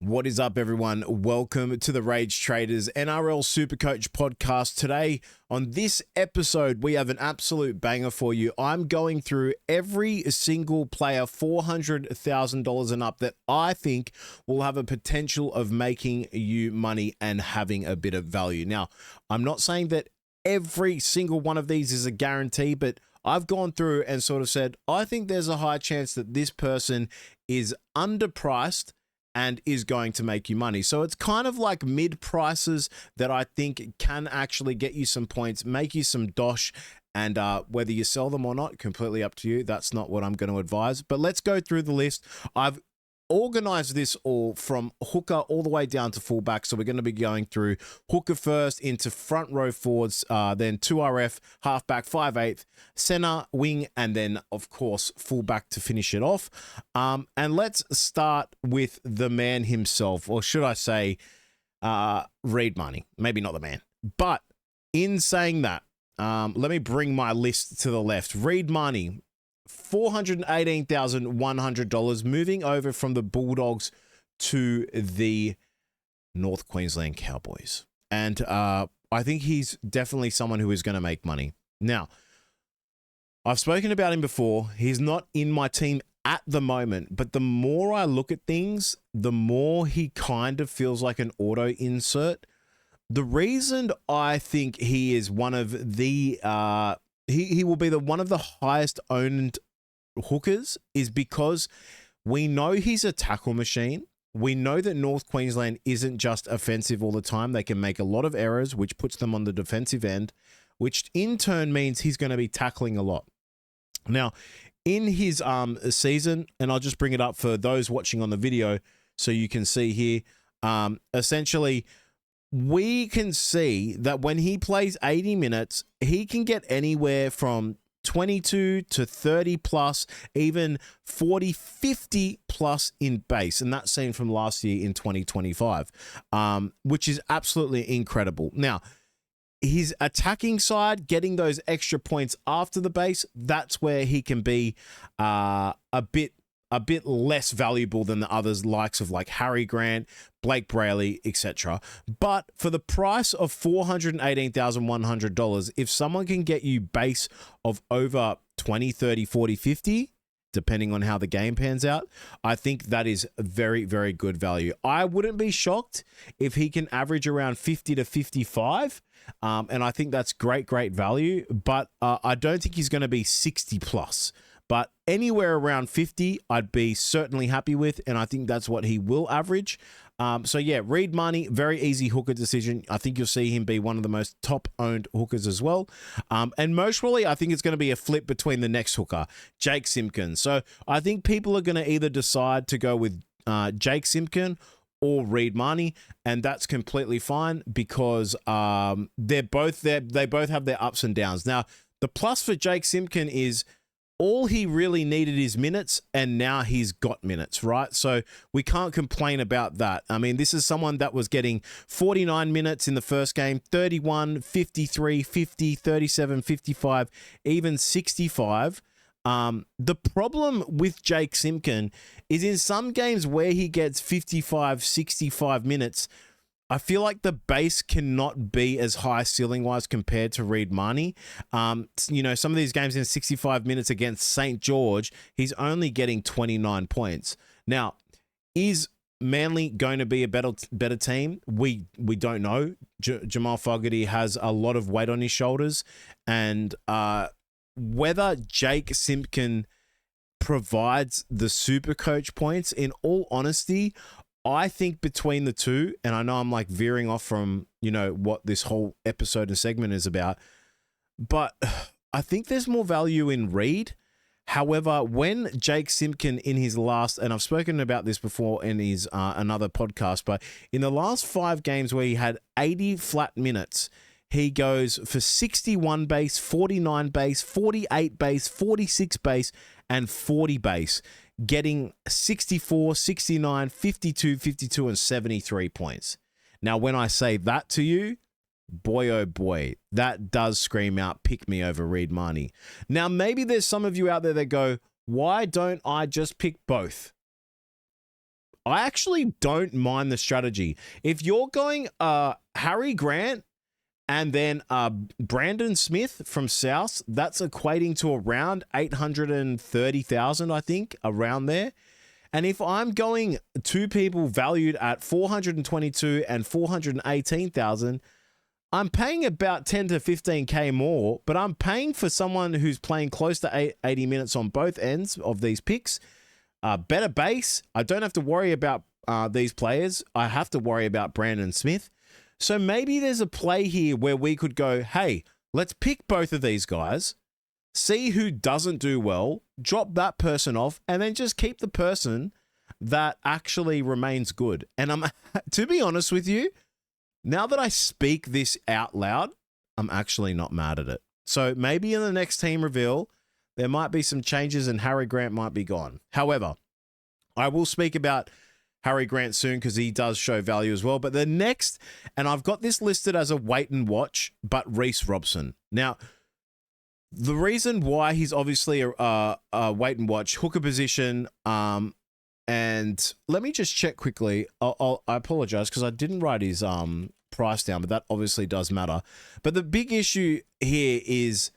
What is up, everyone? Welcome to the Rage Traders NRL Supercoach podcast. Today, on this episode, we have an absolute banger for you. I'm going through every single player, $400,000 and up, that I think will have a potential of making you money and having a bit of value. Now, I'm not saying that every single one of these is a guarantee, but I've gone through and sort of said, I think there's a high chance that this person is underpriced and is going to make you money. So it's kind of like mid prices that I think can actually get you some points, make you some dosh, and whether you sell them or not, completely up to you. That's not what I'm going to advise. But let's go through the list. I've organized this all from hooker all the way down to fullback. So we're going to be going through hooker first into front row forwards, then 2RF, halfback, 5/8, center, wing, and then, of course, fullback to finish it off. And let's start with the man himself, or should I say, Reed Money. Maybe not the man. But in saying that, let me bring my list to the left. Reed Money, $418,100, moving over from the Bulldogs to the North Queensland Cowboys. And I think he's definitely someone who is going to make money. Now, I've spoken about him before. He's not in my team at the moment, but the more I look at things, the more he kind of feels like an auto insert. The reason I think he is one of the he will be one of the highest owned hookers is because we know he's a tackle machine. We know that North Queensland isn't just offensive all the time. They can make a lot of errors, which puts them on the defensive end, which in turn means he's going to be tackling a lot. Now, in his season, and I'll just bring it up for those watching on the video so you can see here, essentially, we can see that when he plays 80 minutes, he can get anywhere from 22 to 30 plus, even 40, 50 plus in base. And that's seen from last year in 2025, which is absolutely incredible. Now, his attacking side, getting those extra points after the base, that's where he can be a bit less valuable than the others, likes of like Harry Grant, Blake Brayley, etc. But for the price of $418,100, if someone can get you base of over 20, 30, 40, 50, depending on how the game pans out, I think that is very, very good value. I wouldn't be shocked if he can average around 50 to 55, and I think that's great value, but I don't think he's going to be 60 plus. But anywhere around 50, I'd be certainly happy with, and I think that's what he will average. So yeah, Reed Money, very easy hooker decision. I think you'll see him be one of the most top-owned hookers as well. And most probably, I think it's going to be a flip between the next hooker, Jake Simpkin. So I think people are going to either decide to go with Jake Simpkin or Reed Money, and that's completely fine because they're both there. They both have their ups and downs. Now, the plus for Jake Simpkin is all he really needed is minutes, and now he's got minutes, right? So we can't complain about that. I mean, this is someone that was getting 49 minutes in the first game, 31, 53, 50, 37, 55, even 65. The problem with Jake Simpkin is in some games where he gets 55, 65 minutes, I feel like the base cannot be as high ceiling-wise compared to Reed Money. You know, some of these games in 65 minutes against St. George, he's only getting 29 points. Now, is Manly going to be a better team? We don't know. Jamal Fogarty has a lot of weight on his shoulders, and whether Jake Simpkin provides the Supercoach points, in all honesty, I think between the two, and I know I'm like veering off from, you know, what this whole episode and segment is about, but I think there's more value in Reed. However, when Jake Simpkin in his last, and I've spoken about this before in his another podcast, but in the last 5 games where he had 80 flat minutes, he goes for 61 base, 49 base, 48 base, 46 base, and 40 base, getting 64, 69, 52, 52, and 73 points. Now, when I say that to you, boy, oh boy, that does scream out, pick me over Reed Money. Now, maybe there's some of you out there that go, why don't I just pick both? I actually don't mind the strategy. If you're going Harry Grant and then Brandon Smith from South, that's equating to around 830,000, I think, around there. And if I'm going two people valued at 422 and 418,000, I'm paying about 10 to 15K more, but I'm paying for someone who's playing close to 80 minutes on both ends of these picks. Better base. I don't have to worry about these players. I have to worry about Brandon Smith. So maybe there's a play here where we could go, hey, let's pick both of these guys, see who doesn't do well, drop that person off, and then just keep the person that actually remains good. And I'm, to be honest with you, now that I speak this out loud, I'm actually not mad at it. So maybe in the next team reveal, there might be some changes and Harry Grant might be gone. However, I will speak about Harry Grant soon because he does show value as well. But the next, and I've got this listed as a wait and watch, but Reece Robson. Now, the reason why he's obviously a wait and watch, hooker position, and let me just check quickly. I apologize because I didn't write his price down, but that obviously does matter. But the big issue here is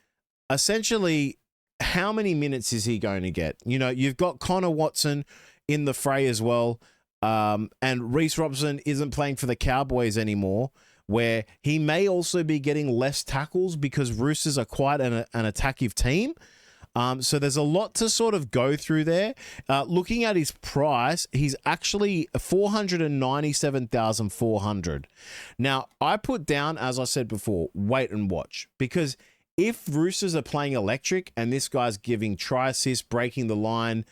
essentially how many minutes is he going to get? You know, you've got Connor Watson in the fray as well, and Reece Robson isn't playing for the Cowboys anymore, where he may also be getting less tackles because Roosters are quite an attackive team. So there's a lot to sort of go through there. Looking at his price, he's actually 497,400. Now, I put down, as I said before, wait and watch, because if Roosters are playing electric and this guy's giving try assist, breaking the line,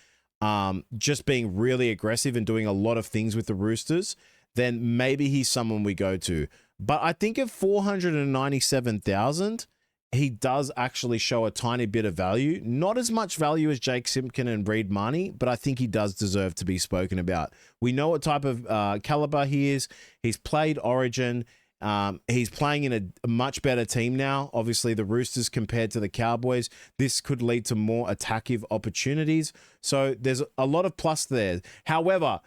just being really aggressive and doing a lot of things with the Roosters, then maybe he's someone we go to. But I think at 497,000, he does actually show a tiny bit of value. Not as much value as Jake Simpkin and Reed Marnie, but I think he does deserve to be spoken about. We know what type of caliber he is. He's played Origin. He's playing in a much better team now. Obviously, the Roosters compared to the Cowboys. This could lead to more attackive opportunities. So there's a lot of plus there. However,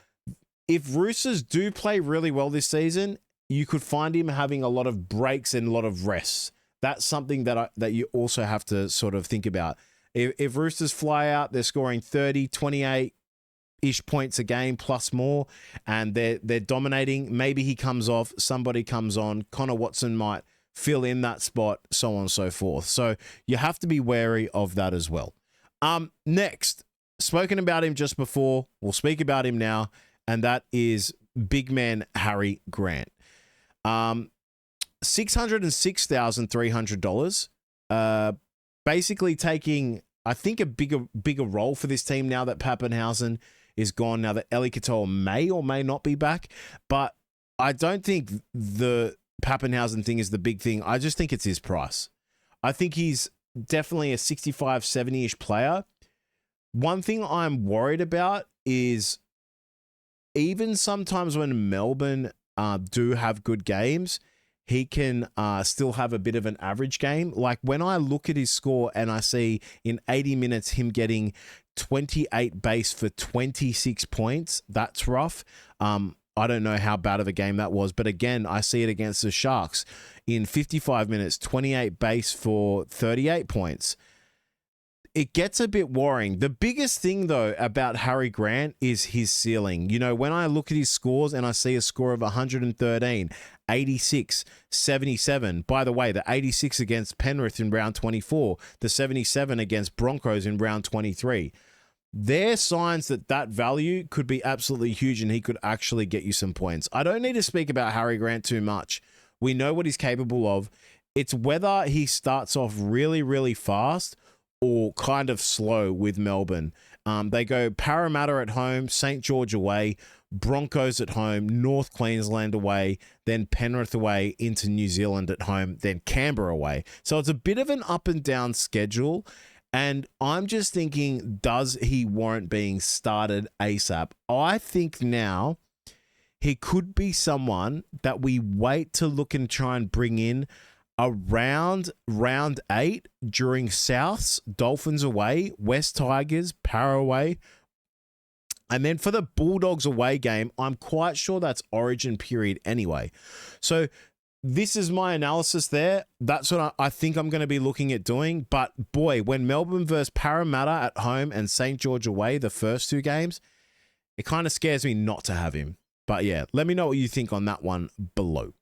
if Roosters do play really well this season, you could find him having a lot of breaks and a lot of rests. That's something that you also have to sort of think about. If Roosters fly out, they're scoring 30, 28-ish points a game plus more, and they're dominating. Maybe he comes off, somebody comes on, Connor Watson might fill in that spot, so on and so forth. So you have to be wary of that as well. Next, spoken about him just before, we'll speak about him now, and that is big man Harry Grant. $606,300. Basically taking, I think, a bigger role for this team now that Pappenhausen is gone, now that Eli Katoa may or may not be back. But I don't think the Pappenhausen thing is the big thing. I just think it's his price. I think he's definitely a 65, 70-ish player. One thing I'm worried about is even sometimes when Melbourne do have good games, he can still have a bit of an average game. Like when I look at his score and I see in 80 minutes him getting 28 base for 26 points, that's rough. I don't know how bad of a game that was, but again, I see it against the Sharks. In 55 minutes, 28 base for 38 points. It gets a bit worrying. The biggest thing, though, about Harry Grant is his ceiling. You know, when I look at his scores and I see a score of 113, 86, 77. By the way, the 86 against Penrith in round 24, the 77 against Broncos in round 23. They're signs that value could be absolutely huge and he could actually get you some points. I don't need to speak about Harry Grant too much. We know what he's capable of. It's whether he starts off really, really fast or kind of slow with Melbourne. They go Parramatta at home, St. George away, Broncos at home, North Queensland away, then Penrith away into New Zealand at home, then Canberra away. So it's a bit of an up and down schedule. And I'm just thinking, does he warrant being started ASAP? I think now he could be someone that we wait to look and try and bring in around round 8 during Souths, Dolphins away, West Tigers, Para away, And then for the Bulldogs away game, I'm quite sure that's Origin period anyway. So this is my analysis there. That's what I think I'm going to be looking at doing. But boy, when Melbourne versus Parramatta at home and St. George away, the first two games, it kind of scares me not to have him. But yeah, let me know what you think on that one below.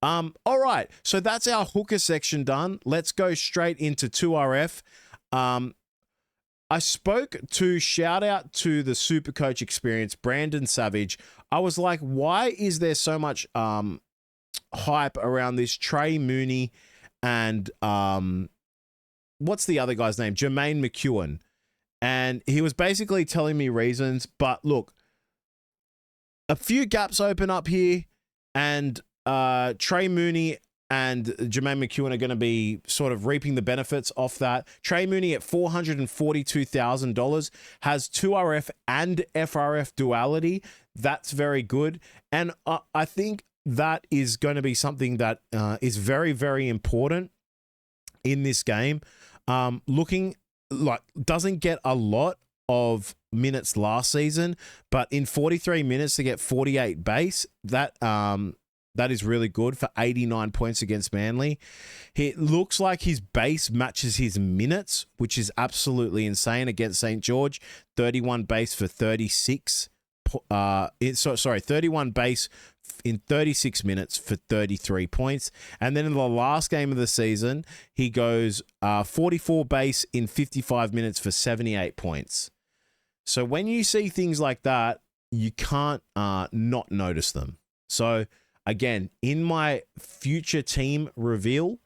All right, so that's our hooker section done. Let's go straight into 2RF. I spoke to, shout out to the Supercoach experience, Brandon Savage. I was like, why is there so much hype around this Trey Mooney and what's the other guy's name? Jermaine McEwen. And he was basically telling me reasons, but look, a few gaps open up here, and Trey Mooney and Jermaine McEwen are going to be sort of reaping the benefits off that. Trey Mooney at $442,000 has 2RF and FRF duality. That's very good. And I think that is going to be something that is very, very important in this game. Looking like doesn't get a lot of minutes last season, but in 43 minutes to get 48 base, that is really good for 89 points against Manly. It looks like his base matches his minutes, which is absolutely insane against St. George. 31 base for 36. 31 base in 36 minutes for 33 points. And then in the last game of the season, he goes 44 base in 55 minutes for 78 points. So when you see things like that, you can't not notice them. So again, in my future team reveal,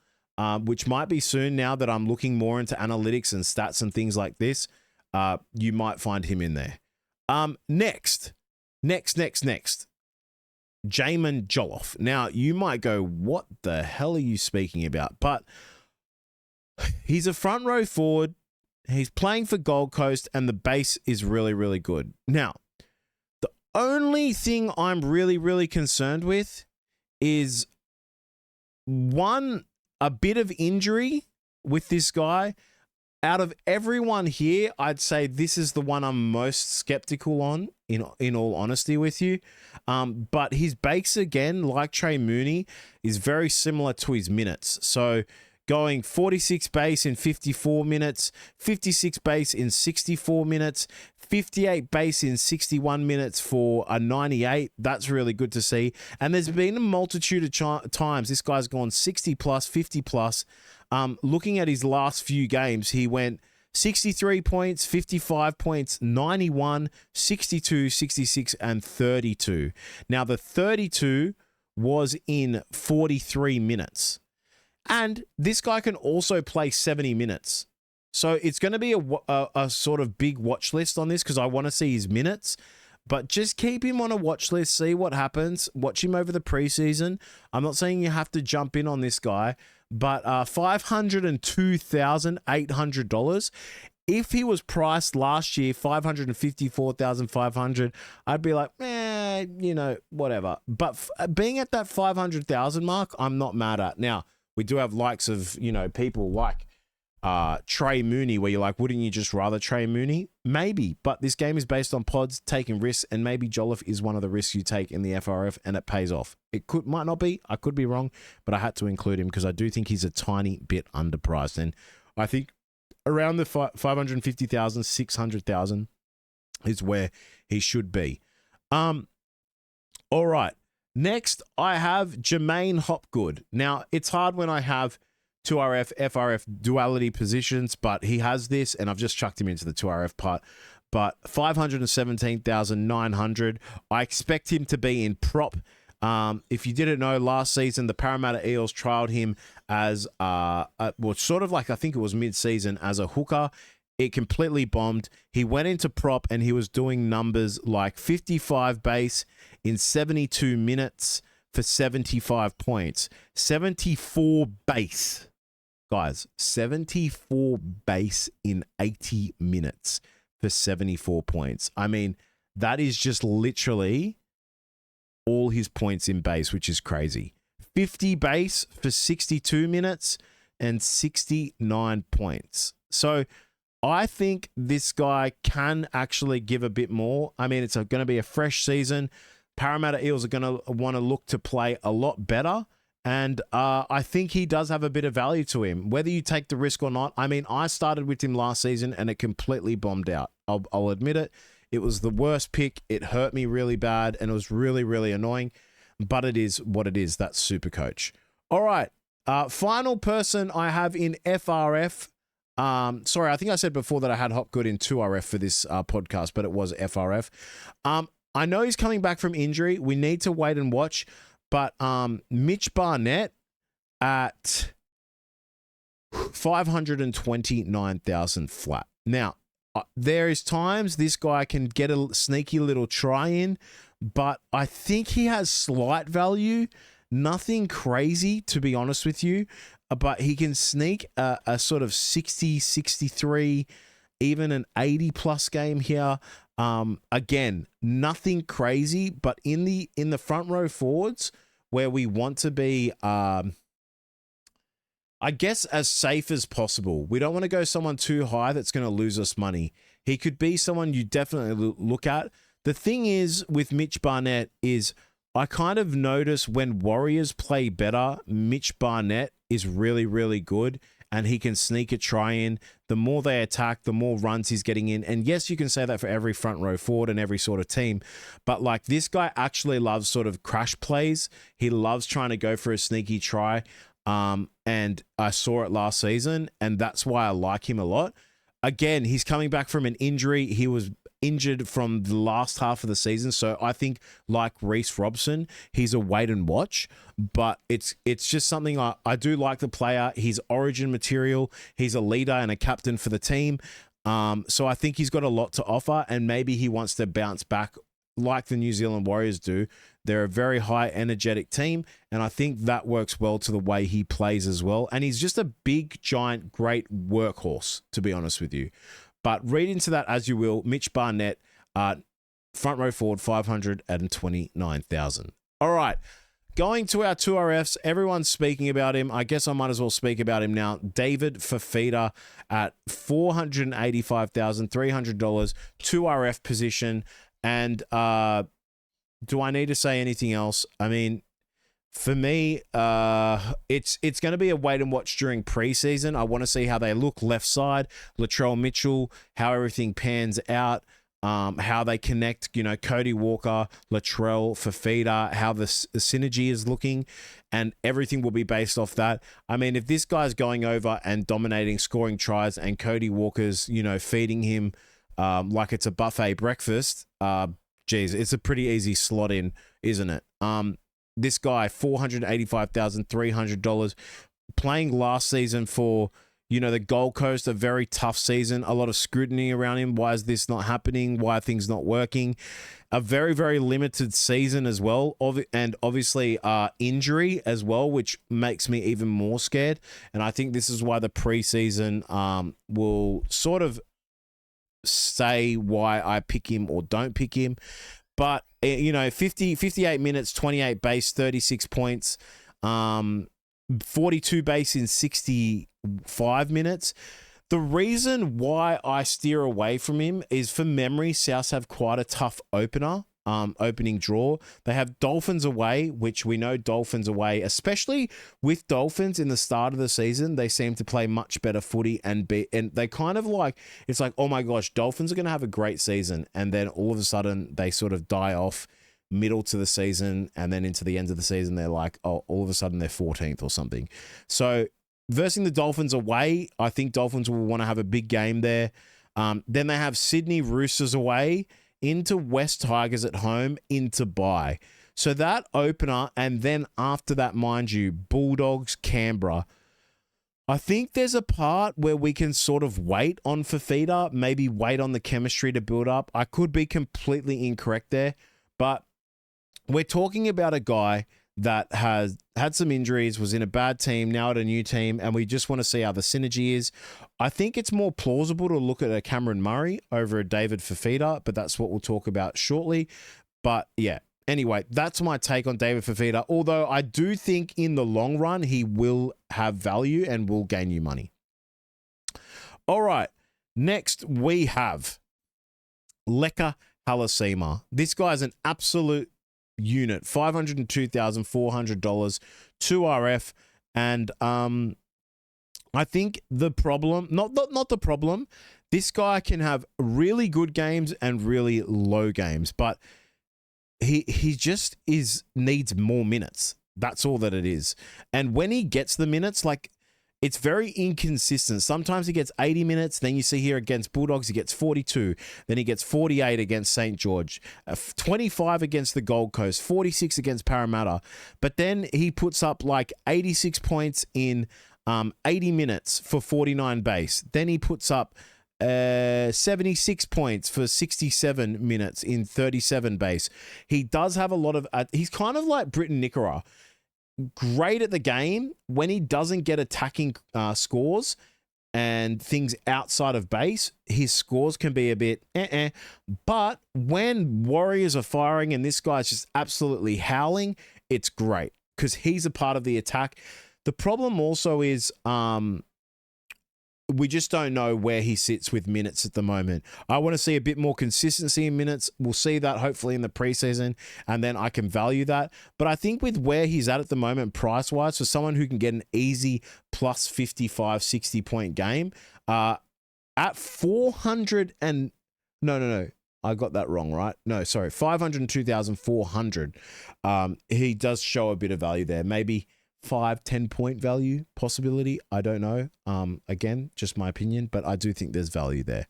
which might be soon now that I'm looking more into analytics and stats and things like this, you might find him in there. Next. Jamin Jolloff. Now, you might go, what the hell are you speaking about? But he's a front row forward. He's playing for Gold Coast, and the base is really, really good. Now, the only thing I'm really, really concerned with is, one, a bit of injury with this guy. Out of everyone here, I'd say this is the one I'm most skeptical on, in all honesty with you. But his base, again, like Trey Mooney, is very similar to his minutes. So going 46 base in 54 minutes, 56 base in 64 minutes, 58 base in 61 minutes for a 98. That's really good to see. And there's been a multitude of times this guy's gone 60 plus, 50 plus. Looking at his last few games, he went 63 points, 55 points, 91, 62, 66, and 32. Now, the 32 was in 43 minutes. And this guy can also play 70 minutes. So it's going to be a sort of big watch list on this because I want to see his minutes. But just keep him on a watch list, see what happens. Watch him over the preseason. I'm not saying you have to jump in on this guy, but $502,800. If he was priced last year $554,500, I'd be like, whatever. But being at that 500,000 mark, I'm not mad at. Now, we do have likes of, people like Trey Mooney, where you're like, wouldn't you just rather Trey Mooney? Maybe, but this game is based on pods, taking risks, and maybe Jolliffe is one of the risks you take in the FRF, and it pays off. Might not be, I could be wrong, but I had to include him because I do think he's a tiny bit underpriced, and I think around the 550,000, 600,000 is where he should be. All right. Next, I have Jermaine Hopgood. Now, it's hard when I have 2RF, FRF duality positions, but he has this, and I've just chucked him into the 2RF part. But 517,900. I expect him to be in prop. If you didn't know, last season, the Parramatta Eels trialed him as, sort of like, I think it was mid-season, as a hooker. It completely bombed. He went into prop, and he was doing numbers like 55 base in 72 minutes for 75 points. 74 base. Guys, 74 base in 80 minutes for 74 points. I mean, that is just literally all his points in base, which is crazy. 50 base for 62 minutes and 69 points. So I think this guy can actually give a bit more. I mean, it's going to be a fresh season. Parramatta Eels are going to want to look to play a lot better. And I think he does have a bit of value to him, whether you take the risk or not. I mean, I started with him last season and it completely bombed out. I'll admit it. It was the worst pick. It hurt me really bad and it was really, really annoying. But it is what it is. That's Supercoach. All right. Final person I have in FRF. Sorry, I think I said before that I had Hopgood in 2RF for this podcast, but it was FRF. I know he's coming back from injury. We need to wait and watch. But Mitch Barnett at 529,000 flat. Now, there is times this guy can get a sneaky little try in, but I think he has slight value. Nothing crazy, to be honest with you, but he can sneak a sort of 60, 63, even an 80-plus game here. Again, nothing crazy, but in the front row forwards where we want to be, I guess, as safe as possible. We don't want to go someone too high that's going to lose us money. He could be someone you definitely look at. The thing is with Mitch Barnett is I kind of notice when Warriors play better, Mitch Barnett is really, really good. And he can sneak a try in. The more they attack, the more runs he's getting in. And yes, you can say that for every front row forward and every sort of team. But like this guy actually loves sort of crash plays. He loves trying to go for a sneaky try. And I saw it last season. And that's why I like him a lot. Again, he's coming back from an injury. He was injured from the last half of the season. So I think like Reece Robson, he's a wait and watch, but it's just something I do like the player. He's origin material. He's a leader and a captain for the team. So I think he's got a lot to offer and maybe he wants to bounce back like the New Zealand Warriors do. They're a very high energetic team. And I think that works well to the way he plays as well. And he's just a big, giant, great workhorse, to be honest with you. But read into that as you will. Mitch Barnett, front row forward, 529,000. All right. Going to our 2RFs, everyone's speaking about him. I guess I might as well speak about him now. David Fafita at $485,300, 2RF position. And do I need to say anything else? I mean, for me, it's going to be a wait and watch during preseason. I want to see how they look left side, Latrell Mitchell, how everything pans out, how they connect, Cody Walker, Latrell, Fafita, how the synergy is looking, and everything will be based off that. I mean, if this guy's going over and dominating, scoring tries, and Cody Walker's, feeding him like it's a buffet breakfast, geez, it's a pretty easy slot in, isn't it? This guy, $485,300, playing last season for, the Gold Coast, a very tough season, a lot of scrutiny around him. Why is this not happening? Why are things not working? A very, very limited season as well, and obviously injury as well, which makes me even more scared. And I think this is why the preseason will sort of say why I pick him or don't pick him. But, 58 minutes, 28 base, 36 points, 42 base in 65 minutes. The reason why I steer away from him is, for memory, Souths have quite a tough opening draw. They have Dolphins away, which we know Dolphins away, especially with Dolphins in the start of the season, they seem to play much better footy and they kind of like, it's like, oh my gosh, Dolphins are going to have a great season. And then all of a sudden they sort of die off middle to the season. And then into the end of the season, they're like, oh, all of a sudden they're 14th or something. So versing the Dolphins away, I think Dolphins will want to have a big game there. Then they have Sydney Roosters away, into West Tigers at home, into bye. So that opener, and then after that, mind you, Bulldogs, Canberra. I think there's a part where we can sort of wait on Fafita, maybe wait on the chemistry to build up. I could be completely incorrect there, but we're talking about a guy that has had some injuries, was in a bad team, now at a new team, and we just want to see how the synergy is. I think it's more plausible to look at a Cameron Murray over a David Fafita, but that's what we'll talk about shortly. But yeah, anyway, that's my take on David Fafita, although I do think in the long run, he will have value and will gain you money. All right. Next, we have Leka Halasima. This guy's an absolute unit. $502,400, 2RF, and I think the problem, not the problem, this guy can have really good games and really low games, but he just needs more minutes. That's all that it is. And when he gets the minutes, like, it's very inconsistent. Sometimes he gets 80 minutes. Then you see here against Bulldogs, he gets 42. Then he gets 48 against St. George, 25 against the Gold Coast, 46 against Parramatta. But then he puts up like 86 points in 80 minutes for 49 base. Then he puts up 76 points for 67 minutes in 37 base. He does have a lot of... he's kind of like Britton Nickera. Great at the game. When he doesn't get attacking scores and things outside of base, his scores can be a bit But when Warriors are firing and this guy's just absolutely howling, it's great because he's a part of the attack. The problem also is we just don't know where he sits with minutes at the moment. I want to see a bit more consistency in minutes. We'll see that hopefully in the preseason, and then I can value that. But I think with where he's at the moment, price-wise, for someone who can get an easy plus 55, 60-point game, at 400 and... No. I got that wrong, right? No, sorry. 502,400. He does show a bit of value there. Maybe 5-10 point value possibility. I don't know. Again, just my opinion, but I do think there's value there.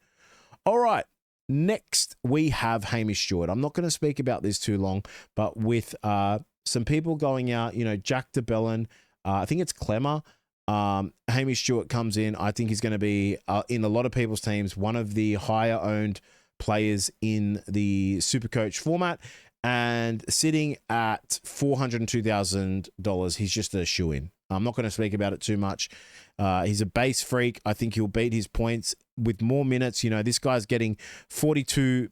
All right. Next, we have Hamish Stewart. I'm not going to speak about this too long, but with some people going out, Jack DeBellin, I think it's Clemmer. Hamish Stewart comes in. I think he's going to be, in a lot of people's teams, one of the higher owned players in the Supercoach format. And sitting at $402,000, he's just a shoo-in. I'm not going to speak about it too much. He's a base freak. I think he'll beat his points with more minutes. This guy's getting 42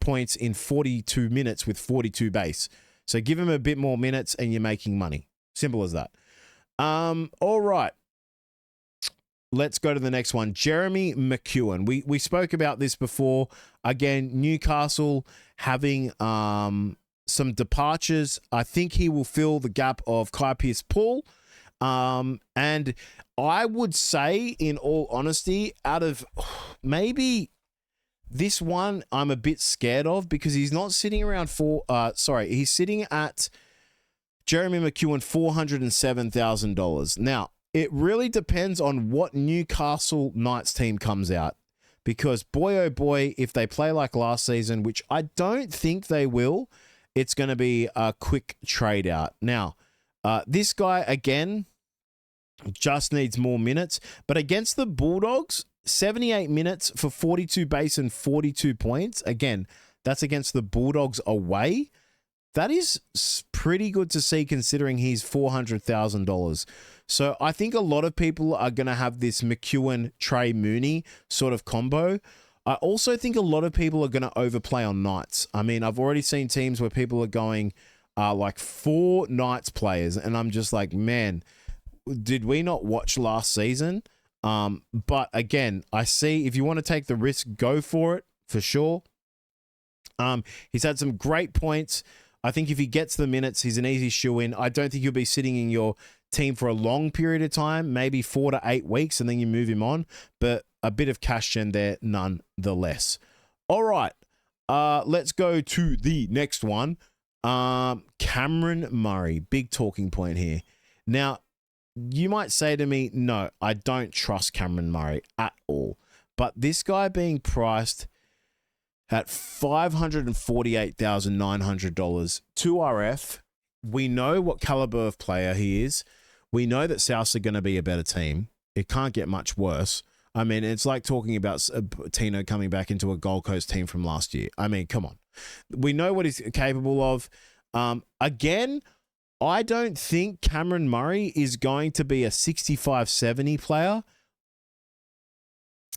points in 42 minutes with 42 base. So give him a bit more minutes and you're making money. Simple as that. All right. Let's go to the next one. Jeremy McEwen. We spoke about this before. Again, Newcastle having some departures. I think he will fill the gap of Kai Pearce-Paul. And I would say, in all honesty, out of maybe this one, I'm a bit scared of because he's not sitting around he's sitting at Jeremy McEwen, $407,000. Now, it really depends on what Newcastle Knights team comes out. Because boy, oh boy, if they play like last season, which I don't think they will, it's going to be a quick trade out. Now, this guy, again, just needs more minutes. But against the Bulldogs, 78 minutes for 42 base and 42 points. Again, that's against the Bulldogs away. That is pretty good to see considering he's $400,000. So I think a lot of people are going to have this McEwen, Trey Mooney sort of combo. I also think a lot of people are going to overplay on Knights. I mean, I've already seen teams where people are going like 4 Knights players, and I'm just like, man, did we not watch last season? But again, I see if you want to take the risk, go for it for sure. He's had some great points. I think if he gets the minutes, he's an easy shoe-in. I don't think he'll be sitting in your team for a long period of time, maybe 4 to 8 weeks, and then you move him on. But a bit of cash gen there nonetheless. All right, let's go to the next one. Cameron Murray, big talking point here. Now, you might say to me, no, I don't trust Cameron Murray at all. But this guy being priced at $548,900, 2RF, we know what caliber of player he is. We know that Souths are going to be a better team. It can't get much worse. I mean, it's like talking about Tino coming back into a Gold Coast team from last year. I mean, come on. We know what he's capable of. Again, I don't think Cameron Murray is going to be a 65-70 player.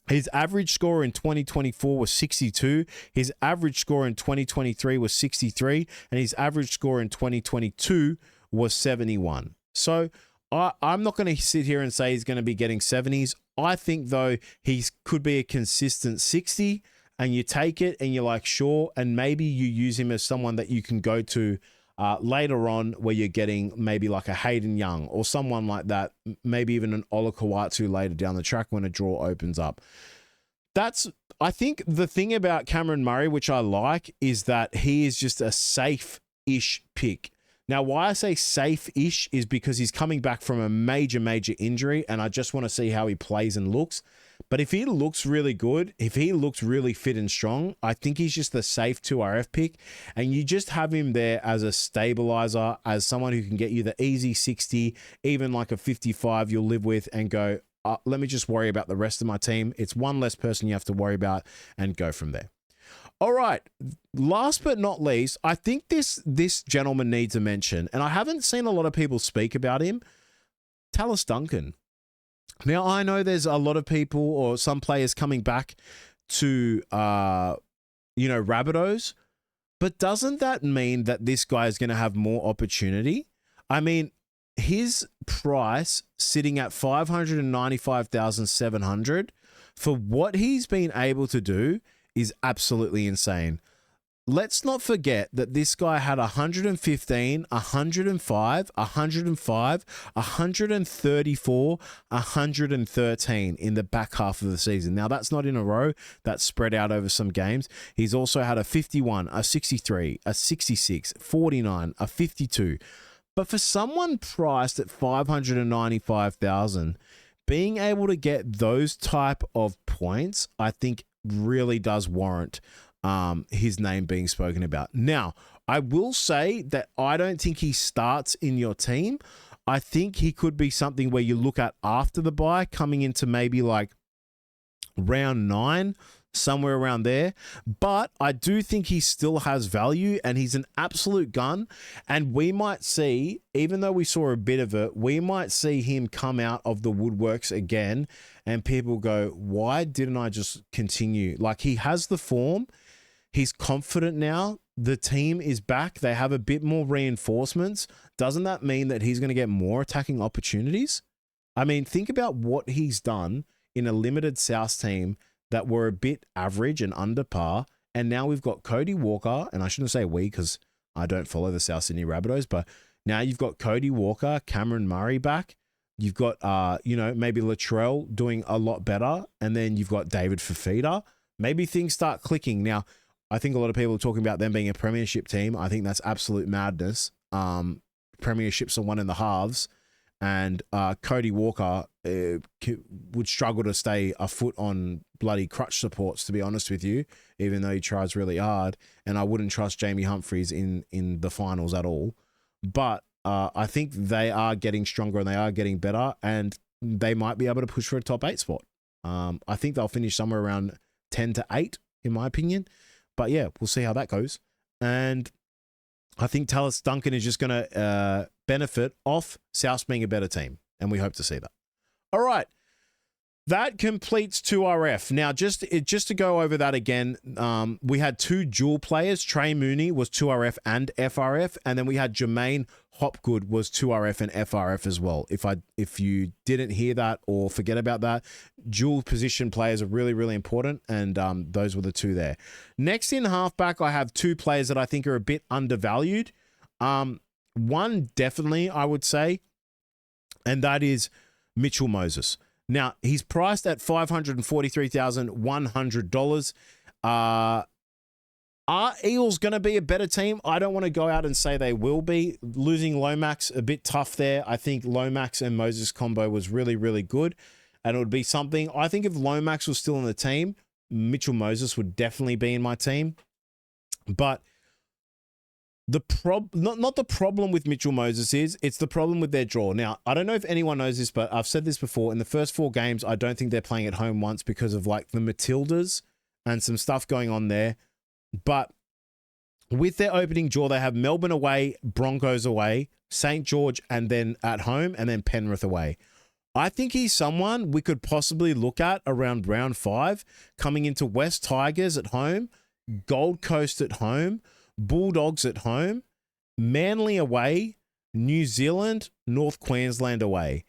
His average score in 2024 was 62. His average score in 2023 was 63. And his average score in 2022 was 71. So I'm not going to sit here and say he's going to be getting 70s. I think, though, he could be a consistent 60, and you take it and you're like, sure, and maybe you use him as someone that you can go to later on where you're getting maybe like a Hayden Young or someone like that, maybe even an Ola Kawatu later down the track when a draw opens up. I think the thing about Cameron Murray, which I like, is that he is just a safe-ish pick. Now, why I say safe-ish is because he's coming back from a major, major injury, and I just want to see how he plays and looks. But if he looks really good, if he looks really fit and strong, I think he's just a safe 2RF pick. And you just have him there as a stabilizer, as someone who can get you the easy 60, even like a 55 you'll live with and go, let me just worry about the rest of my team. It's one less person you have to worry about and go from there. All right. Last but not least, I think this gentleman needs a mention, and I haven't seen a lot of people speak about him. Tallis Duncan. Now, I know there's a lot of people or some players coming back to, Rabbitohs, but doesn't that mean that this guy is going to have more opportunity? I mean, his price sitting at $595,700 for what he's been able to do is absolutely insane. Let's not forget that this guy had 115, 105, 105, 134, 113 in the back half of the season. Now, that's not in a row. That's spread out over some games. He's also had a 51, a 63, a 66, 49, a 52. But for someone priced at $595,000, being able to get those type of points, I think really does warrant his name being spoken about. Now, I will say that I don't think he starts in your team. I think he could be something where you look at after the bye, coming into maybe like round 9, somewhere around there. But I do think he still has value, and he's an absolute gun. And we might see, even though we saw a bit of it, we might see him come out of the woodworks again, and people go, why didn't I just continue? Like, he has the form. He's confident now. The team is back. They have a bit more reinforcements. Doesn't that mean that he's going to get more attacking opportunities? I mean, think about what he's done in a limited South team that were a bit average and under par. And now we've got Cody Walker, and I shouldn't say we because I don't follow the South Sydney Rabbitohs, but now you've got Cody Walker, Cameron Murray back. You've got, maybe Latrell doing a lot better. And then you've got David Fafita. Maybe things start clicking. Now, I think a lot of people are talking about them being a premiership team. I think that's absolute madness. Premierships are won in the halves. And Cody Walker would struggle to stay a foot on bloody crutch supports, to be honest with you, even though he tries really hard. And I wouldn't trust Jamie Humphries in the finals at all. But I think they are getting stronger and they are getting better, and they might be able to push for a top 8 spot. I think they'll finish somewhere around 10 to 8, in my opinion. But yeah, we'll see how that goes. And I think Tallis Duncan is just going to benefit off South being a better team. And we hope to see that. All right. That completes 2RF. Now, just to go over that again, we had 2 dual players. Trey Mooney was 2RF and FRF. And then we had Jermaine Hopgood was 2RF and FRF as well. If you didn't hear that or forget about that, dual position players are really, really important. And those were the 2 there. Next in halfback, I have 2 players that I think are a bit undervalued. One definitely, I would say, and that is Mitchell Moses. Now, he's priced at $543,100. Are Eels going to be a better team? I don't want to go out and say they will be. Losing Lomax, a bit tough there. I think Lomax and Moses combo was really, really good. And it would be something. I think if Lomax was still in the team, Mitchell Moses would definitely be in my team. But not the problem with Mitchell Moses it's the problem with their draw. Now, I don't know if anyone knows this, but I've said this before. In the first 4 games, I don't think they're playing at home once because of like the Matildas and some stuff going on there. But with their opening draw, they have Melbourne away, Broncos away, St. George, and then at home, and then Penrith away. I think he's someone we could possibly look at around round 5, coming into West Tigers at home, Gold Coast at home, Bulldogs at home, Manly away, New Zealand, North Queensland away.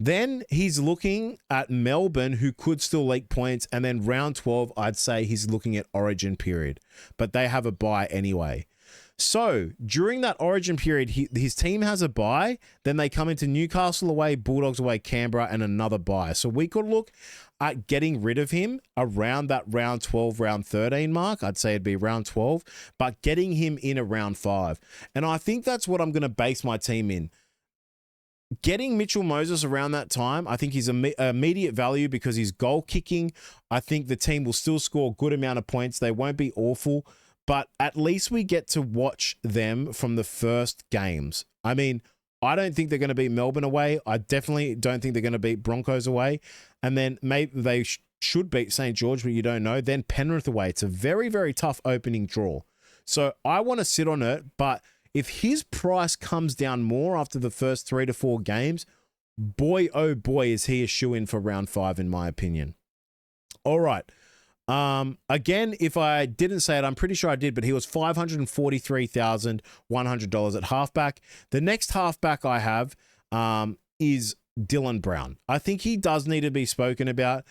Then he's looking at Melbourne, who could still leak points. And then round 12, I'd say he's looking at Origin period. But they have a bye anyway. So during that Origin period, his team has a bye. Then they come into Newcastle away, Bulldogs away, Canberra, and another bye. So we could look at getting rid of him around that round 12, round 13 mark. I'd say it'd be round 12, but getting him in around 5. And I think that's what I'm going to base my team in. Getting Mitchell Moses around that time, I think he's immediate value because he's goal kicking. I think the team will still score a good amount of points. They won't be awful, but at least we get to watch them from the first games. I mean, I don't think they're going to beat Melbourne away. I definitely don't think they're going to beat Broncos away. And then maybe they should beat St. George, but you don't know. Then Penrith away. It's a very, very tough opening draw. So I want to sit on it, but if his price comes down more after the first 3 to 4 games, boy, oh boy, is he a shoo-in for round 5, in my opinion. All right. Again, if I didn't say it, I'm pretty sure I did, but he was $543,100 at halfback. The next halfback I have is Dylan Brown. I think he does need to be spoken about.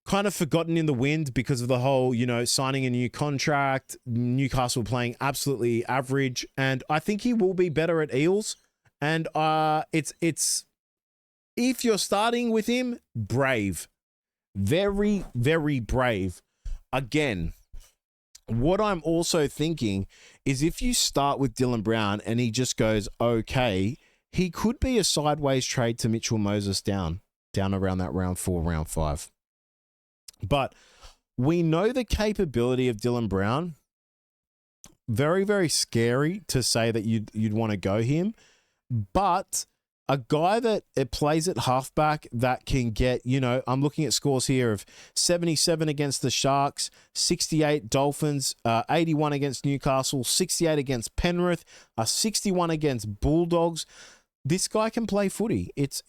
Kind of forgotten in the wind because of the whole, signing a new contract, Newcastle playing absolutely average, and I think he will be better at Eels. And it's if you're starting with him, brave. Very, very brave. Again, what I'm also thinking is if you start with Dylan Brown and he just goes okay, he could be a sideways trade to Mitchell Moses down around that round 4, round 5. But we know the capability of Dylan Brown. Very, very scary to say that you'd want to go him. But a guy that it plays at halfback that can get, I'm looking at scores here of 77 against the Sharks, 68 Dolphins, 81 against Newcastle, 68 against Penrith, 61 against Bulldogs. This guy can play footy. It's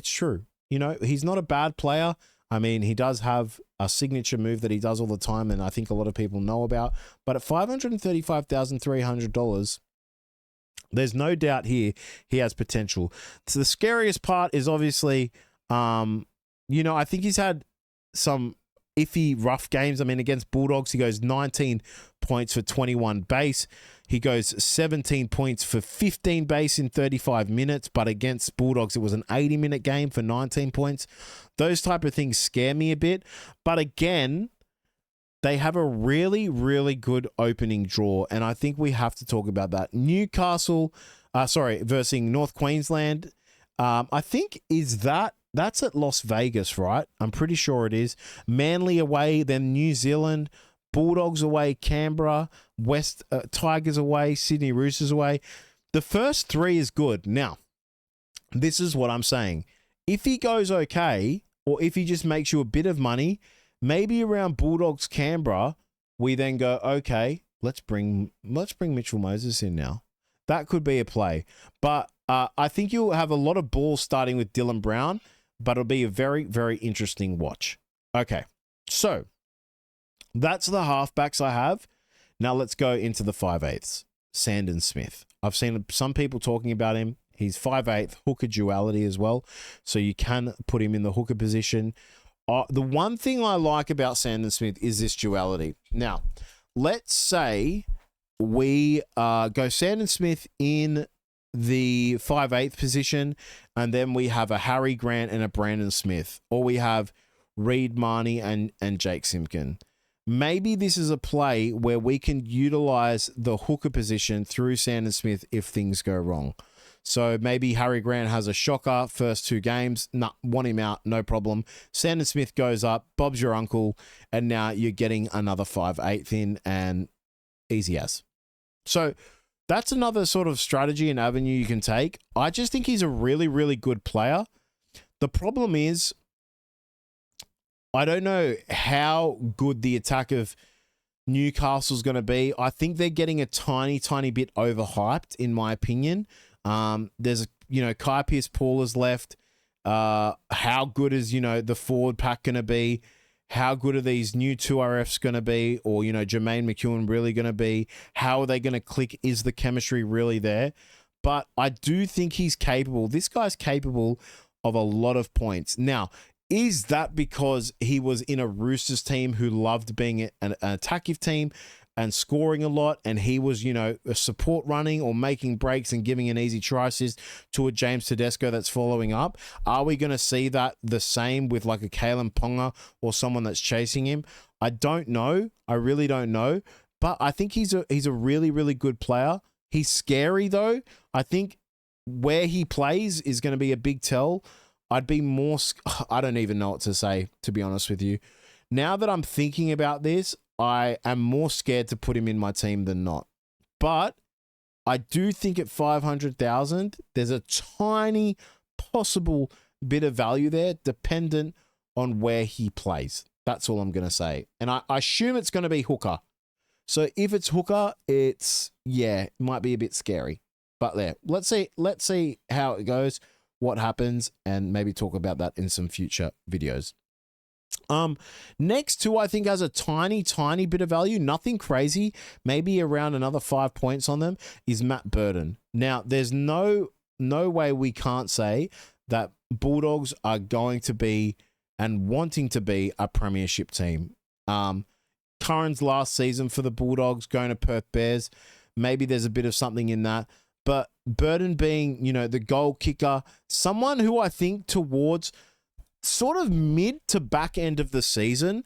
true. He's not a bad player. I mean, he does have a signature move that he does all the time, and I think a lot of people know about. But at $535,300, there's no doubt here he has potential. So the scariest part is obviously, I think he's had some iffy, rough games. I mean, against Bulldogs, he goes 19 points for 21 base. He goes 17 points for 15 base in 35 minutes. But against Bulldogs, it was an 80-minute game for 19 points. Those type of things scare me a bit. But again, they have a really, really good opening draw. And I think we have to talk about that. Newcastle, versus North Queensland. I think that's at Las Vegas, right? I'm pretty sure it is. Manly away, then New Zealand. Bulldogs away, Canberra. West Tigers away, Sydney Roosters away. The first 3 is good. Now, this is what I'm saying. If he goes okay, or if he just makes you a bit of money, maybe around Bulldogs, Canberra, we then go, okay, let's bring Mitchell Moses in now. That could be a play. But I think you'll have a lot of balls starting with Dylan Brown, but it'll be a very, very interesting watch. Okay, so that's the halfbacks I have. Now let's go into the 5/8. Sandon Smith. I've seen some people talking about him. He's 5/8, hooker duality as well. So you can put him in the hooker position. The one thing I like about Sandon Smith is this duality. Now, let's say we go Sandon Smith in the 5/8 position, and then we have a Harry Grant and a Brandon Smith, or we have Reed Marnie and Jake Simpkin. Maybe this is a play where we can utilize the hooker position through Sandon Smith if things go wrong. So maybe Harry Grant has a shocker first 2 games. Want him out, no problem. Sandon Smith goes up, Bob's your uncle, and now you're getting another 5/8 in, and easy as. So that's another sort of strategy and avenue you can take. I just think he's a really, really good player. The problem is, I don't know how good the attack of Newcastle's going to be. I think they're getting a tiny, tiny bit overhyped, in my opinion. There's, Kai Pearce-Paul is left. How good is, the forward pack going to be? How good are these new 2RFs going to be? Or, Jermaine McEwen really going to be? How are they going to click? Is the chemistry really there? But I do think he's capable. This guy's capable of a lot of points. Now, is that because he was in a Roosters team who loved being an attacking team and scoring a lot, and he was, a support running or making breaks and giving an easy try assist to a James Tedesco that's following up? Are we going to see that the same with like a Kalen Ponga or someone that's chasing him? I don't know. I really don't know. But I think he's a really, really good player. He's scary, though. I think where he plays is going to be a big tell. I'd be more... I don't even know what to say, to be honest with you. Now that I'm thinking about this, I am more scared to put him in my team than not. But I do think at 500,000, there's a tiny possible bit of value there, dependent on where he plays. That's all I'm going to say. And I assume it's going to be hooker. So if it's hooker, it might be a bit scary. But yeah, let's see how it goes, what happens, and maybe talk about that in some future videos. Next, who I think has a tiny bit of value, nothing crazy, maybe around another 5 points on them, is Matt Burton. Now, there's no way we can't say that Bulldogs are going to be and wanting to be a premiership team. Curran's last season for the Bulldogs, going to Perth Bears, maybe there's a bit of something in that. But Burton being, the goal kicker, someone who I think towards sort of mid to back end of the season,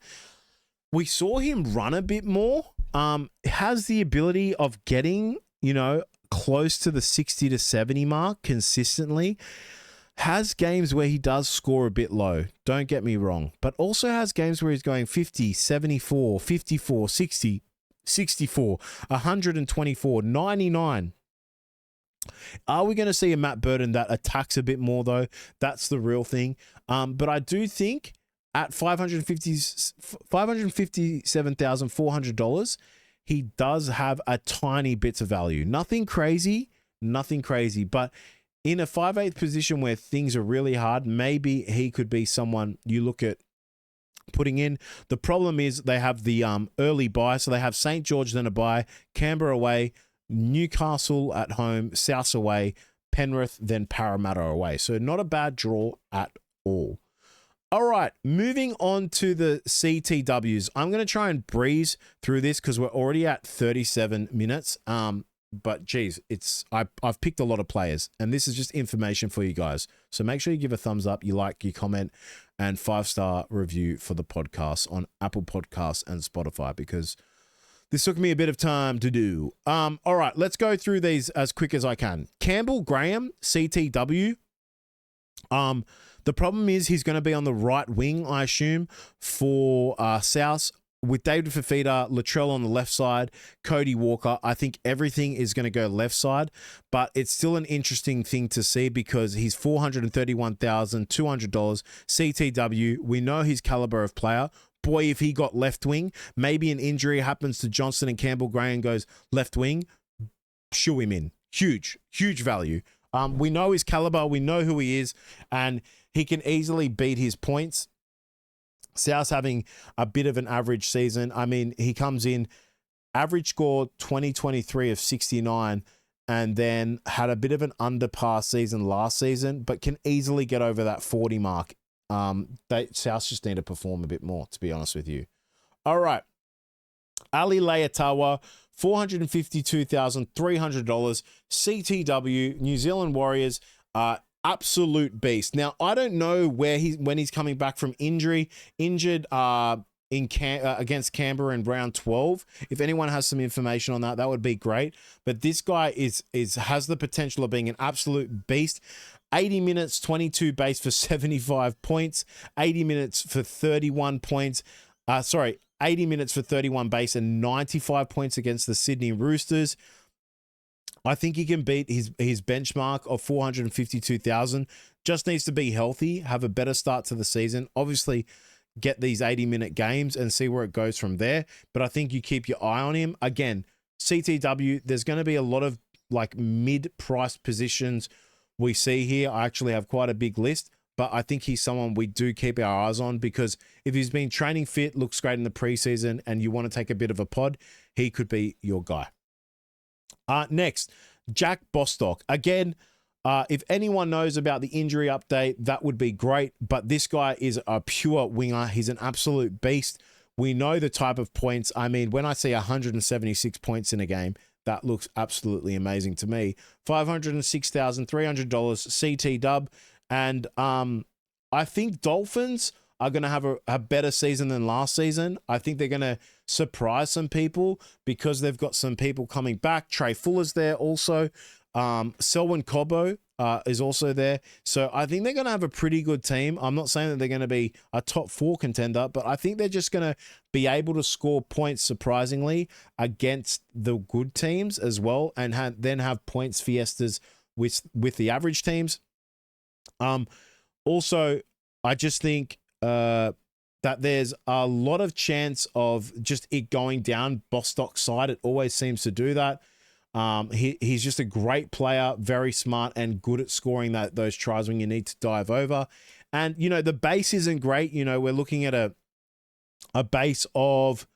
we saw him run a bit more, has the ability of getting, close to the 60 to 70 mark consistently, has games where he does score a bit low, don't get me wrong, but also has games where he's going 50, 74, 54, 60, 64, 124, 99. Are we going to see a Matt Burton that attacks a bit more, though? That's the real thing. But I do think at $557,400, he does have a tiny bit of value. Nothing crazy. But in a 5/8 position where things are really hard, maybe he could be someone you look at putting in. The problem is they have the early bye. So they have St. George, then a bye, Canberra away, Newcastle at home, South away, Penrith, then Parramatta away. So not a bad draw at all. All right, moving on to the CTWs. I'm going to try and breeze through this because we're already at 37 minutes. But geez, I've picked a lot of players, and this is just information for you guys. So make sure you give a thumbs up, you like, you comment, and 5-star review for the podcast on Apple Podcasts and Spotify, because this took me a bit of time to do. All right, let's go through these as quick as I can. Campbell Graham, CTW. The problem is he's going to be on the right wing, I assume, for South, with David Fifita, Latrell on the left side, Cody Walker. I think everything is going to go left side, but it's still an interesting thing to see because he's $431,200 CTW. We know his caliber of player. Boy, if he got left wing, maybe an injury happens to Johnson and Campbell Graham goes left wing, shoo him in. Huge value. We know his caliber, we know who he is, and he can easily beat his points. South's having a bit of an average season. I mean, he comes in, average score 2023 of 69, and then had a bit of an underpass season last season, but can easily get over that 40 mark. South just need to perform a bit more, to be honest with you. All right. Ali Leatawa, $452,300, CTW, New Zealand Warriors, absolute beast. Now, I don't know when he's coming back from injured against Canberra in round 12. If anyone has some information on that, that would be great. But this guy has the potential of being an absolute beast. 80 minutes, 22 base for 75 points. 80 minutes for 31 points. 80 minutes for 31 base and 95 points against the Sydney Roosters. I think he can beat his benchmark of 452,000. Just needs to be healthy, have a better start to the season. Obviously, get these 80-minute games and see where it goes from there. But I think you keep your eye on him. Again, CTW, there's going to be a lot of like mid-priced positions we see here. I actually have quite a big list, but I think he's someone we do keep our eyes on because if he's been training fit, looks great in the preseason, and you want to take a bit of a pod, he could be your guy. Next, Jack Bostock. Again, If anyone knows about the injury update, that would be great. But this guy is a pure winger. He's an absolute beast. We know the type of points. I mean, when I see 176 points in a game, that looks absolutely amazing to me. $506,300 CT dub. And I think Dolphins are going to have a better season than last season. I think they're going to surprise some people because they've got some people coming back. Trey Fuller's there also. Selwyn Cobbo is also there. So I think they're going to have a pretty good team. I'm not saying that they're going to be a top 4 contender, but I think they're just going to be able to score points surprisingly against the good teams as well, and then have points fiestas with the average teams. Also, I just think that there's a lot of chance of just it going down Bostock's side. It always seems to do that. He's just a great player, very smart and good at scoring those tries when you need to dive over. And, you know, the base isn't great. You know, we're looking at a base of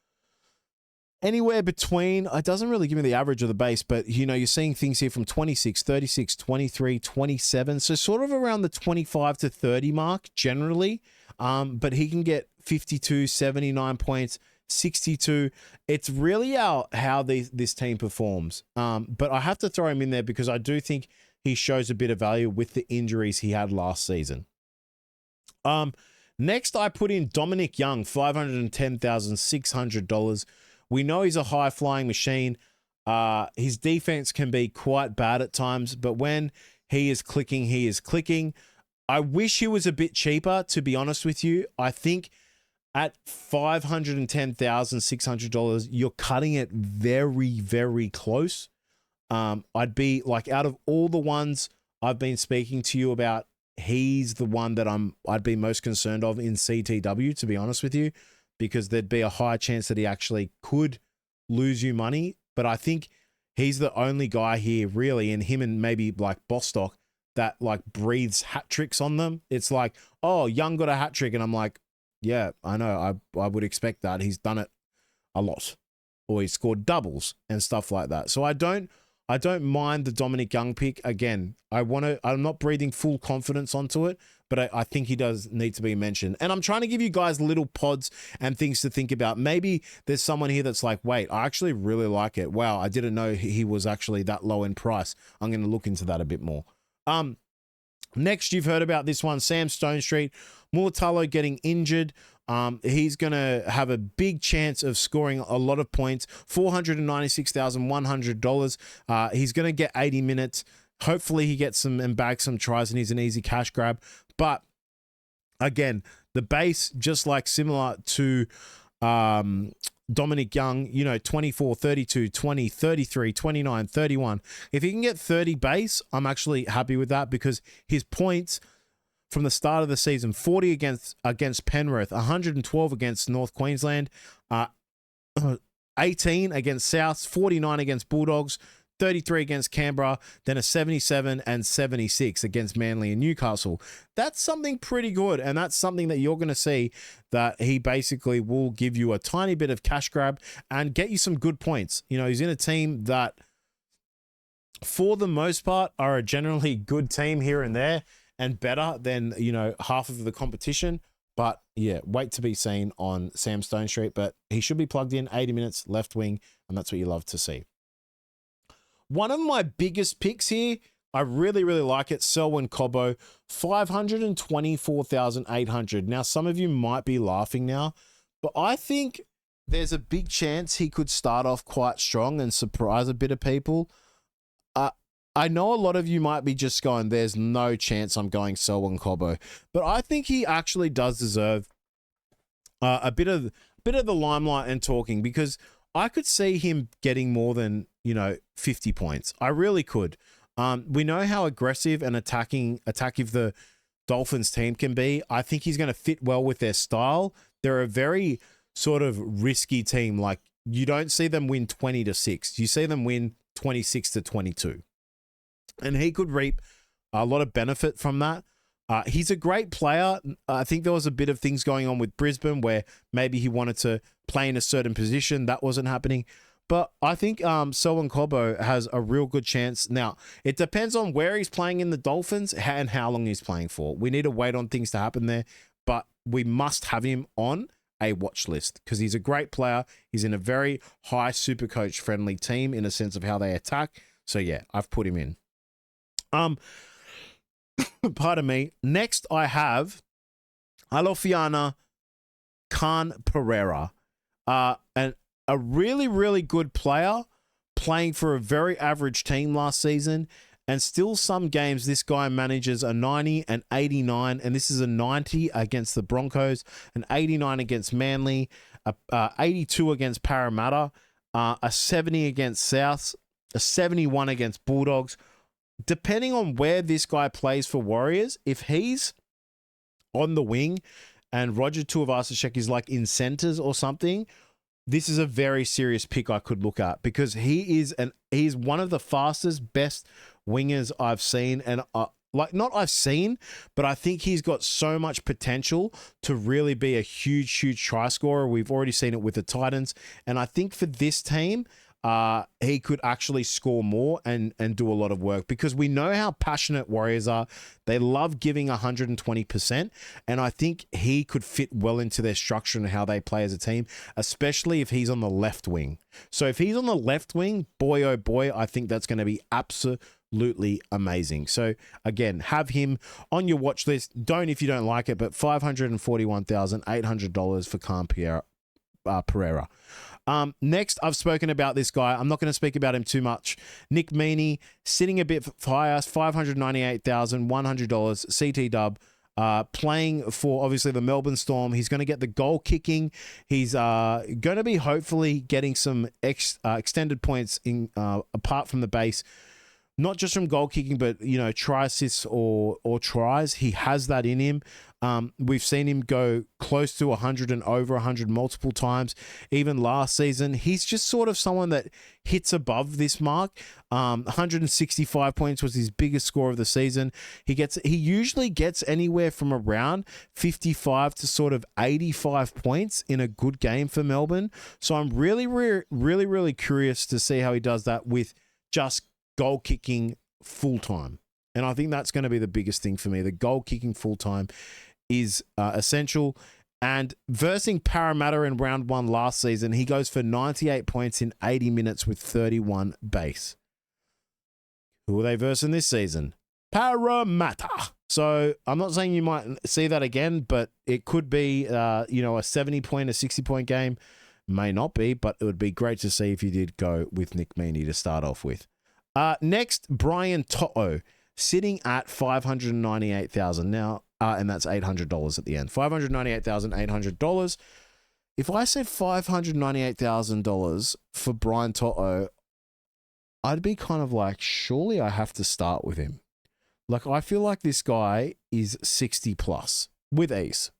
anywhere between, it doesn't really give me the average of the base, but, you know, you're seeing things here from 26, 36, 23, 27. So sort of around the 25 to 30 mark generally. But he can get 52, 79 points, 62. It's really how this team performs. But I have to throw him in there because I do think he shows a bit of value with the injuries he had last season. Next, I put in Dominic Young, $510,600. We know he's a high-flying machine. His defense can be quite bad at times, but when he is clicking, he is clicking. I wish he was a bit cheaper, to be honest with you. I think at $510,600, you're cutting it very, very close. I'd be like, out of all the ones I've been speaking to you about, he's the one that I'd be most concerned of in CTW, to be honest with you, because there'd be a high chance that he actually could lose you money. But I think he's the only guy here, really, and him and maybe like Bostock, that like breathes hat tricks on them. It's like, oh, Young got a hat trick, and I'm like, yeah, I know. I would expect that. He's done it a lot, or he's scored doubles and stuff like that. So I don't mind the Dominic Young pick. Again, I'm not breathing full confidence onto it, but I think he does need to be mentioned. And I'm trying to give you guys little pods and things to think about. Maybe there's someone here that's like, wait, I actually really like it. Wow, I didn't know he was actually that low in price. I'm going to look into that a bit more. Next, you've heard about this one, Sam Stonestreet. Mulatalo getting injured. He's going to have a big chance of scoring a lot of points, $496,100. He's going to get 80 minutes. Hopefully he gets some and bags some tries, and he's an easy cash grab. But again, the base, just like similar to Dominic Young, you know, 24, 32, 20, 33, 29, 31. If he can get 30 base, I'm actually happy with that, because his points from the start of the season, 40 against Penrith, 112 against North Queensland, 18 against Souths, 49 against Bulldogs, 33 against Canberra, then a 77 and 76 against Manly and Newcastle. That's something pretty good, and that's something that you're going to see, that he basically will give you a tiny bit of cash grab and get you some good points. You know, he's in a team that, for the most part, are a generally good team here and there, and better than, you know, half of the competition. But yeah, wait to be seen on Sam Stonestreet, but he should be plugged in, 80 minutes, left wing, and that's what you love to see. One of my biggest picks here, I really, really like it, Selwyn Cobbo, $524,800. Now, some of you might be laughing now, but I think there's a big chance he could start off quite strong and surprise a bit of people. I know a lot of you might be just going, there's no chance I'm going Selwyn Cobbo, but I think he actually does deserve a bit of the limelight and talking, because I could see him getting more than, you know, 50 points. I really could. We know how aggressive and attacking the Dolphins team can be. I think he's going to fit well with their style. They're a very sort of risky team. Like, you don't see them win 20-6. You see them win 26-22. And he could reap a lot of benefit from that. He's a great player. I think there was a bit of things going on with Brisbane where maybe he wanted to play in a certain position. That wasn't happening. But I think Selwyn Cobbo has a real good chance. Now, it depends on where he's playing in the Dolphins and how long he's playing for. We need to wait on things to happen there, but we must have him on a watch list because he's a great player. He's in a very high Supercoach friendly team in a sense of how they attack. So yeah, I've put him in. Pardon me. Next, I have Alofiana Khan Pereira, and a really, really good player playing for a very average team last season. And still some games, this guy manages a 90 and 89, and this is a 90 against the Broncos, an 89 against Manly, a 82 against Parramatta, a 70 against Souths, a 71 against Bulldogs. Depending on where this guy plays for Warriors, if he's on the wing and Roger Tuivasa-Sheck is like in centers or something, this is a very serious pick I could look at because he's one of the fastest, best wingers I've seen, and not I've seen, but I think he's got so much potential to really be a huge, huge try scorer. We've already seen it with the Titans, and I think for this team, he could actually score more and do a lot of work because we know how passionate Warriors are. They love giving 120%, and I think he could fit well into their structure and how they play as a team, especially if he's on the left wing. So if he's on the left wing, boy, oh boy, I think that's going to be absolutely amazing. So again, have him on your watch list. Don't if you don't like it, but $541,800 for Khan Pereira. Next, I've spoken about this guy. I'm not going to speak about him too much. Nick Meaney, sitting a bit higher, $598,100, CT dub, playing for, obviously, the Melbourne Storm. He's going to get the goal kicking. He's going to be hopefully getting some extended points in apart from the base. Not just from goal kicking, but, try assists or tries. He has that in him. We've seen him go close to 100 and over 100 multiple times. Even last season, he's just sort of someone that hits above this mark. 165 points was his biggest score of the season. He usually gets anywhere from around 55 to sort of 85 points in a good game for Melbourne. So I'm really, really, really curious to see how he does that with just goal kicking full time. And I think that's going to be the biggest thing for me. The goal kicking full time is essential. And versing Parramatta in round 1 last season, he goes for 98 points in 80 minutes with 31 base. Who are they versing this season? Parramatta. So I'm not saying you might see that again, but it could be, a 70-point, a 60-point game. May not be, but it would be great to see if you did go with Nick Meaney to start off with. Next, Brian To'o, sitting at $598,000 now, and that's $800 at the end. $598,800. If I said $598,000 for Brian To'o, I'd be kind of like, surely I have to start with him. Like, I feel like this guy is 60 plus with ease.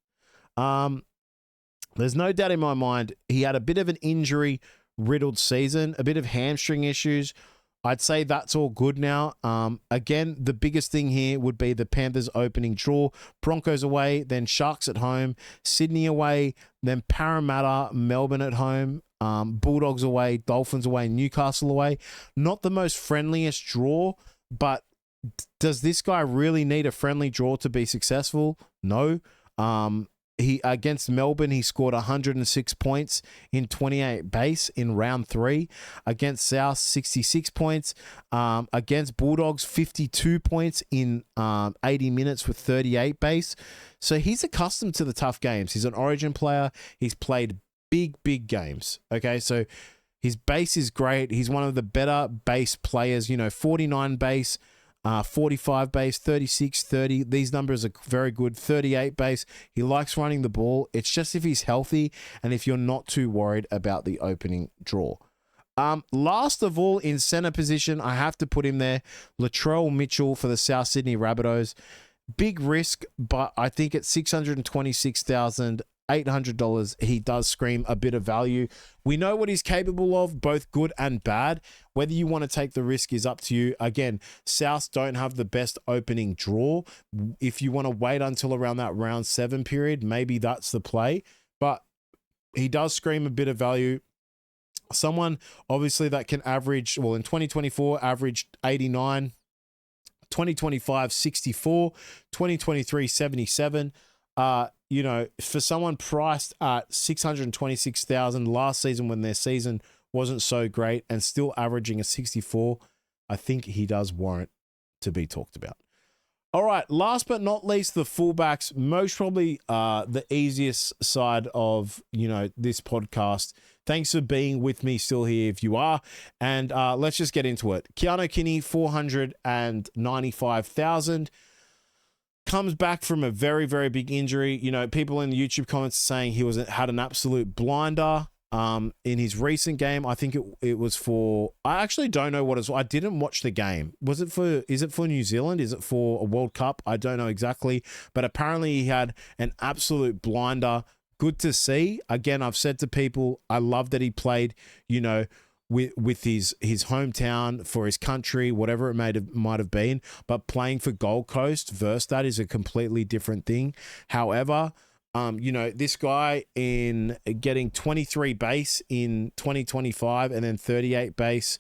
There's no doubt in my mind he had a bit of an injury-riddled season, a bit of hamstring issues. I'd say that's all good now. Again, the biggest thing here would be the Panthers opening draw. Broncos away, then Sharks at home, Sydney away, then Parramatta, Melbourne at home, Bulldogs away, Dolphins away, Newcastle away. Not the most friendliest draw, but does this guy really need a friendly draw to be successful? No. He against Melbourne, he scored 106 points in 28 base in round 3. Against South, 66 points. Against Bulldogs, 52 points in 80 minutes with 38 base. So he's accustomed to the tough games. He's an Origin player. He's played big games. Okay, so his base is great. He's one of the better base players. 49 base. 45 base, 36, 30. These numbers are very good. 38 base. He likes running the ball. It's just if he's healthy and if you're not too worried about the opening draw. Last of all, in center position, I have to put him there. Latrell Mitchell for the South Sydney Rabbitohs. Big risk, but I think at $626,800, he does scream a bit of value. We know what he's capable of, both good and bad. Whether you want to take the risk is up to you. Again, Souths don't have the best opening draw. If you want to wait until around that round 7 period, maybe that's the play. But he does scream a bit of value. Someone obviously that can average, well, in 2024 averaged 89, 2025 64, 2023 77. For someone priced at 626,000 last season when their season wasn't so great and still averaging a 64, I think he does warrant to be talked about. All right, last but not least, the fullbacks, most probably the easiest side of, this podcast. Thanks for being with me still here if you are. And let's just get into it. Keanu Kinney, 495,000. Comes back from a very, very big injury. People in the YouTube comments saying he had an absolute blinder. In his recent game, I think it was for, I actually don't know what it was. I didn't watch the game. Is it for New Zealand? Is it for a World Cup? I don't know exactly, but apparently he had an absolute blinder. Good to see. Again, I've said to people, I love that he played, with his hometown, for his country, whatever it might have been, but playing for Gold Coast versus that is a completely different thing. However, this guy in getting 23 base in 2025 and then 38 base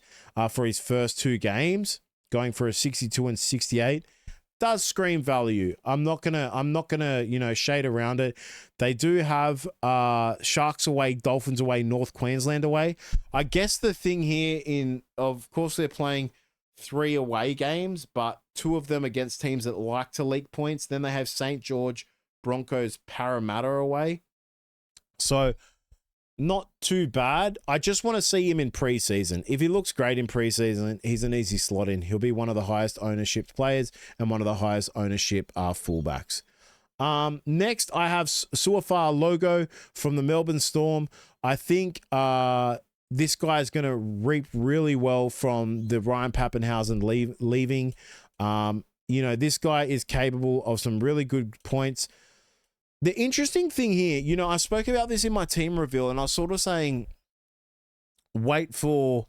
for his first 2 games, going for a 62 and 68, does scream value. I'm not gonna shade around it. They do have Sharks away, Dolphins away, North Queensland away. I guess the thing here of course they're playing 3 away games, but 2 of them against teams that like to leak points. Then they have St. George, Broncos, Parramatta away. So not too bad. I just want to see him in preseason. If he looks great in preseason, he's an easy slot in. He'll be one of the highest ownership players and one of the highest ownership fullbacks. Next, I have Suafar Logo from the Melbourne Storm. I think this guy is going to reap really well from the Ryan Pappenhausen leaving. This guy is capable of some really good points. The interesting thing here, I spoke about this in my team reveal, and I was sort of saying, wait for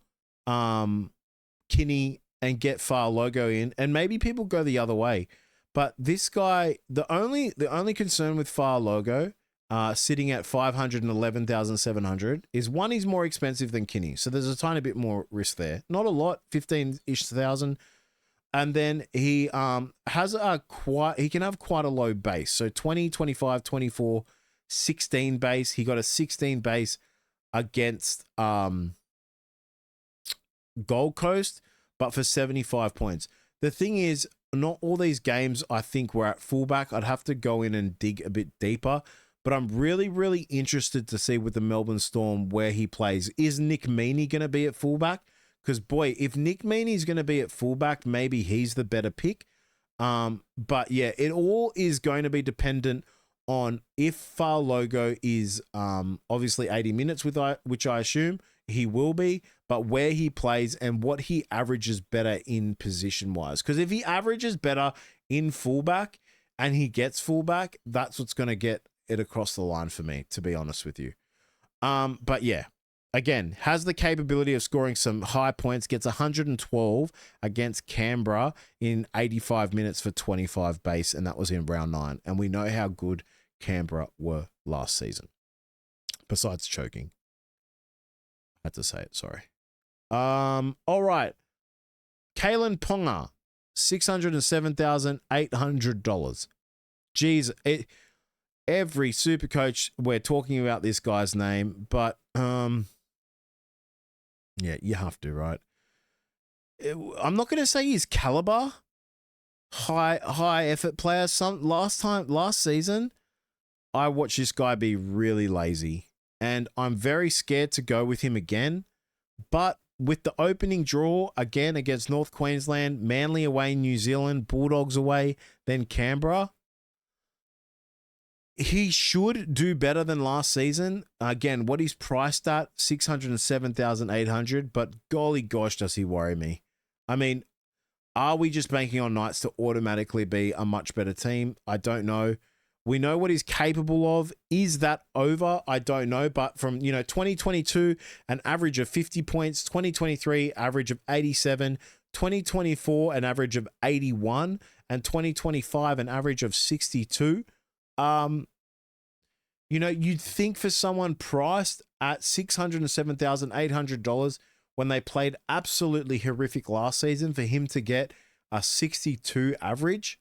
Kinney and get Far Logo in, and maybe people go the other way. But this guy, the only concern with Far Logo, sitting at 511,700, is one, he's more expensive than Kinney, so there's a tiny bit more risk there. Not a lot, 15-ish thousand. And then he has he can have quite a low base. So 20, 25, 24, 16 base. He got a 16 base against Gold Coast, but for 75 points. The thing is, not all these games I think were at fullback. I'd have to go in and dig a bit deeper. But I'm really, really interested to see with the Melbourne Storm where he plays. Is Nick Meaney going to be at fullback? Because, boy, if Nick Meaney is going to be at fullback, maybe he's the better pick. But, yeah, it all is going to be dependent on if Far Logo is obviously 80 minutes, which I assume he will be, but where he plays and what he averages better in position-wise. Because if he averages better in fullback and he gets fullback, that's what's going to get it across the line for me, to be honest with you. But, yeah. Again, has the capability of scoring some high points, gets 112 against Canberra in 85 minutes for 25 base, and that was in round 9. And we know how good Canberra were last season. Besides choking. I had to say it, sorry. All right. Kalen Ponga, $607,800. Jeez, every super coach, we're talking about this guy's name, but yeah, you have to, right? I'm not going to say he's caliber, high effort player. Last season, I watched this guy be really lazy, and I'm very scared to go with him again. But with the opening draw again against North Queensland, Manly away, New Zealand, Bulldogs away, then Canberra, he should do better than last season. Again, what he's priced at, 607,800, but golly gosh, does he worry me. I mean, are we just banking on Knights to automatically be a much better team? I don't know. We know what he's capable of. Is that over? I don't know. But from, 2022, an average of 50 points, 2023, average of 87, 2024, an average of 81, and 2025, an average of 62. You know, you'd think for someone priced at $607,800 when they played absolutely horrific last season, for him to get a 62 average,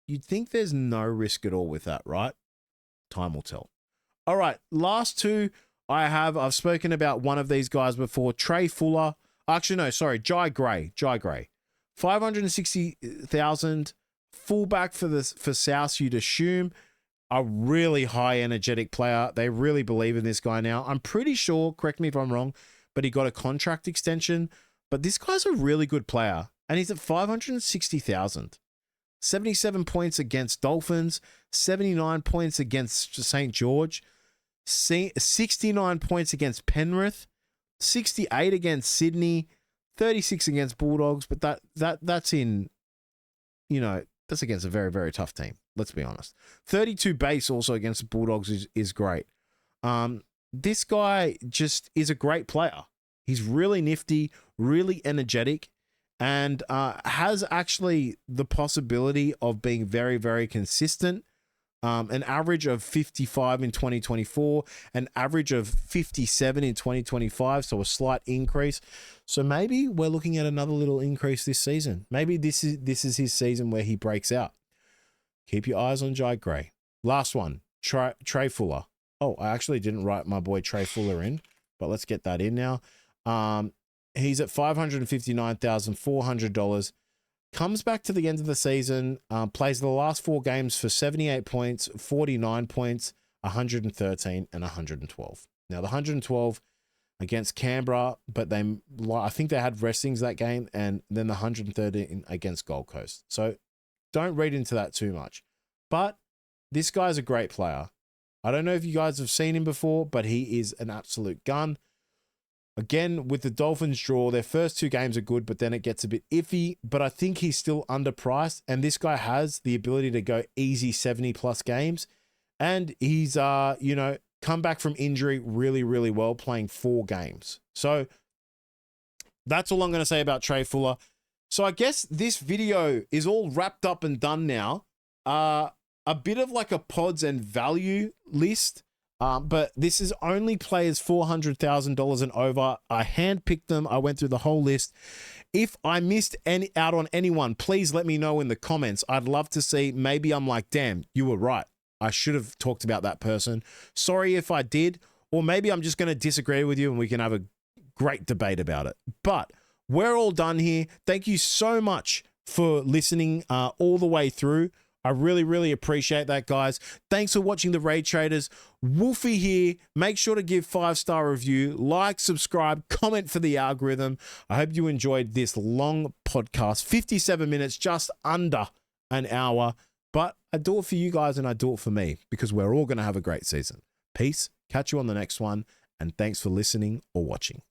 you'd think there's no risk at all with that, right? Time will tell. All right, last two I've spoken about one of these guys before, Trey Fuller. Actually, no, sorry, Jai Gray. 560,000 fullback for South, you'd assume. A really high energetic player. They really believe in this guy now. I'm pretty sure, correct me if I'm wrong, but he got a contract extension. But this guy's a really good player, and he's at 560,000. 77 points against Dolphins, 79 points against St. George, 69 points against Penrith, 68 against Sydney, 36 against Bulldogs. But that's in, you know, that's against a very, very tough team. Let's be honest. 32 base also against the Bulldogs is great. This guy just is a great player. He's really nifty, really energetic, and has actually the possibility of being very, very consistent. An average of 55 in 2024, an average of 57 in 2025, so a slight increase. So maybe we're looking at another little increase this season. Maybe this is his season where he breaks out. Keep your eyes on Jai Gray. Last one, Trey Fuller. Oh, I actually didn't write my boy Trey Fuller in, but let's get that in now. He's at $559,400. Comes back to the end of the season, plays the last 4 games for 78 points, 49 points, 113, and 112. Now, the 112 against Canberra, but I think they had restings that game, and then the 113 against Gold Coast. So don't read into that too much. But this guy's a great player. I don't know if you guys have seen him before, but he is an absolute gun. Again, with the Dolphins draw, their first 2 games are good, but then it gets a bit iffy. But I think he's still underpriced, and this guy has the ability to go easy 70-plus games. And he's, come back from injury really, really well, playing 4 games. So that's all I'm going to say about Trey Fuller. So I guess this video is all wrapped up and done now. A bit of like a pods and value list. But this is only players $400,000 and over. I handpicked them. I went through the whole list. If I missed out on anyone, please let me know in the comments. I'd love to see. Maybe I'm like, damn, you were right. I should have talked about that person. Sorry if I did. Or maybe I'm just going to disagree with you and we can have a great debate about it. But we're all done here. Thank you so much for listening all the way through. I really, really appreciate that, guys. Thanks for watching the Raid Traders. Wolfie here. Make sure to give 5-star review, like, subscribe, comment for the algorithm. I hope you enjoyed this long podcast, 57 minutes, just under an hour. But I do it for you guys and I do it for me because we're all going to have a great season. Peace. Catch you on the next one. And thanks for listening or watching.